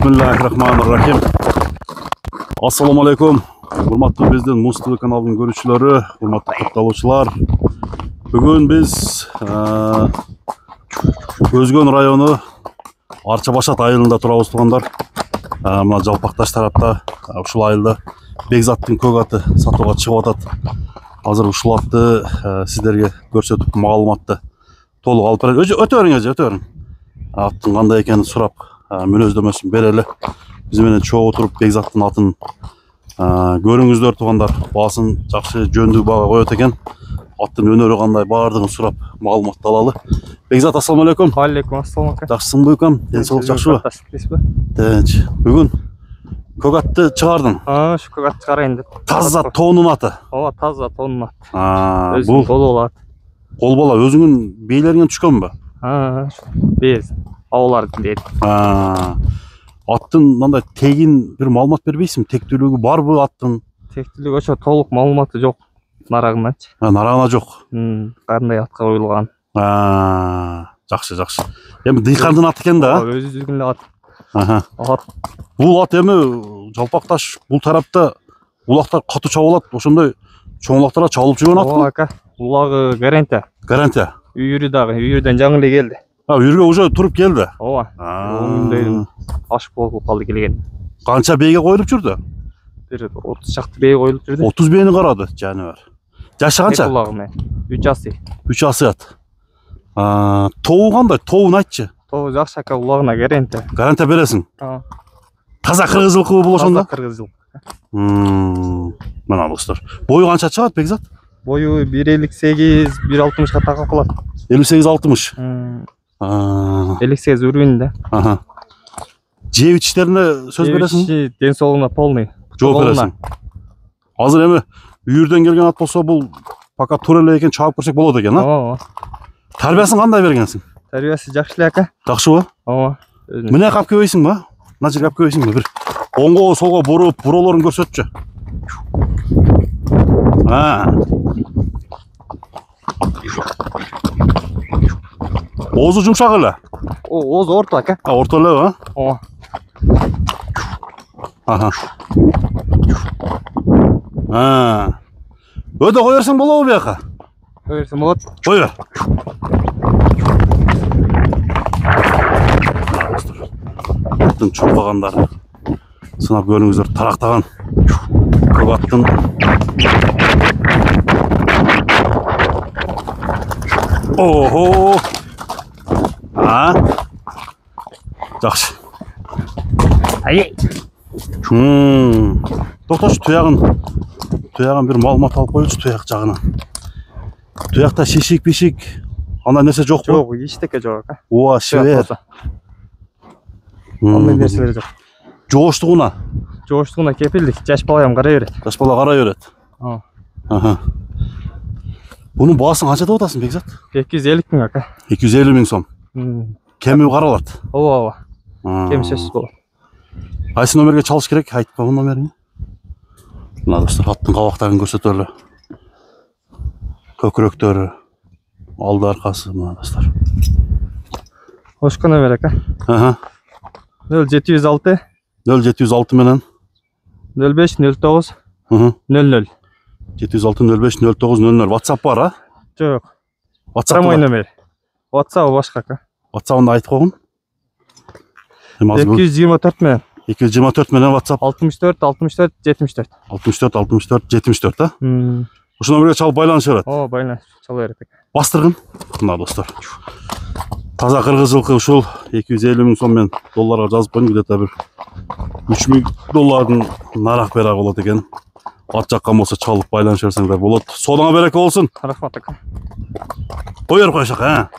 Bismillahirrahmanirrahim. Assalamu alaikum. Hurmatlı bizden Muz TV kanalının görüşçüleri, hurmatlı kutsalçılar. Bugün biz Özgön rayonu Arçabaşat айылында турабыз тугандар. Мына Жалпакташ тарапта ушул айылда Бекзаттын көк аты сатууга чыгып атат. Азыр ушул атты сиздерге көрсөтүп маалыматты толук алып берет. Өтө бериң эже, өтө бериң. Аттын кандай экенин сурап мүнөздөмөсүн берели. Биз менен чогуу туруп Бекзаттын атын көрүңүздөр тугандар. Баасын жакшы жөндүү бага коет экен. Аттын өнөрү кандай баардыгын сурап маалыматты алалы. Бекзат, ассаламу алейкум. Алейкум ассалам. Жакшысыңбы укам? Денсаулык жакшыбы? Тынч. Бүгүн көк атты чыгардың. Ушу көк атты чыгарайын деп. Таза тоонун аты. Ооба, таза тоонун аты. Бул кол болот. Кол бала өзүңүн бейлериңен түшкөнбү? Без аулардын дейт. Аттын мындай тегин бир маалымат бербейсиңби? Тектүүлүгү барбы аттын? Тектүүлүгү ошо толук маалыматы жок. Нарагыначы. Нарагына жок. Кандай атка коюлган. Жакшы. Эми дыйкандын аты экен да? Өзүнүн эле аты. Бул ат эми Жалпакташ бул тарапта улактар катуу чабылат. Ошондой чоң улактарга чабылып жүргөн атпы? Ооба ака. Улагы гарантия. Гарантия. Үйүрү дагы, үйүрдөн жаңы эле келди. Үйүргө уже туруп келди. Ооба. Ондойдун аш болуп калды келген. Канча бейге коюлуп жүрдү? Бир 30 чакты бей коюлуп жүрдү. 30 бейни карады жаныбар. Жашы канча? Улагы менен 3 асый. 3 асыят. Тоу кандай? Тоуун айтчы. Тоу жакшы ака, улагына гарантия. Гарантия бересиң? Таза кыргыз жылкыбы бул ошондо? Таза кыргыз жылкы. Мына достор. Бою канча чыгат Бекзат? Бою 1.58, 1.60га такап калат. 58-60. 58 уровеньде. Жеп ичтерине сөз бересиң? Ден соолугуна полный. Жооп бересиң. Азыр эми үйүрдөн келген ат болсо бул пока туура эле экен чабып көрсөк болот экен, Ооба. Тарбиясын кандай бергенсиң? Тарбиясы жакшы эле ака. Жакшыбы? Ооба. Мына кап көбөйсүңбү? Мына жер кап көбөйсүңбү? Бир оңго солго буруп, буролорун көрсөтчү. Оозу жумшак эле. Ооз орто ака. Орто элеби? Ооба. Өтө кой берсең болобу бияка? Кой берсең болот. Кой бер. Аттын чурпагандары сынап көрүңүздөр, тарактаган көк аттын жакшы. Токточ, туягын бир маалымат алып коелучу туяк жагынан. Туякта шишик-бишик андай нерсе жокпу? Жок, эчтеке жок ака. Ооба, шибер. Андай нерселер жок. Жооштугуна кепилдик. Жаш балам карай берет. Жаш бала карай берет. Бунун баасын канча деп атасың Бекзат? 250 000 ака. 250 000 сом. Кеми каралат? Ооба. Кем сөзсүз болот. Кайсы номерге чалыш керек? Айтпагын номерин. Мына достор, аттын кабактарын көрсөтөлү. Көкүрөктөрү, алды аркасы, мына достор. Ошко номер ака. 0706 0706 менен 0509 00. 706 05 09 00. WhatsApp бар, а? Жок. WhatsApp мой номер. WhatsApp башка ака. WhatsApp-ны айтып койгун. 224 менен. 224 менен WhatsApp. 64 64 74. 64 64 74, а? Ошол номерге чалып байланыша берет. Ооба, байланыш чала берет ака. Бастыргын. Мына достор. Таза кыргыз жылкы ушул 250 000 сом мен долларга жазып коюн, где-то бир 3 000 доллардын нарак берак болот экен. Ат жаккан болсо чалып байланыша берсеңдер болот. Соодуңа береке болсун. Рахмат ака. Кой берип коюшак,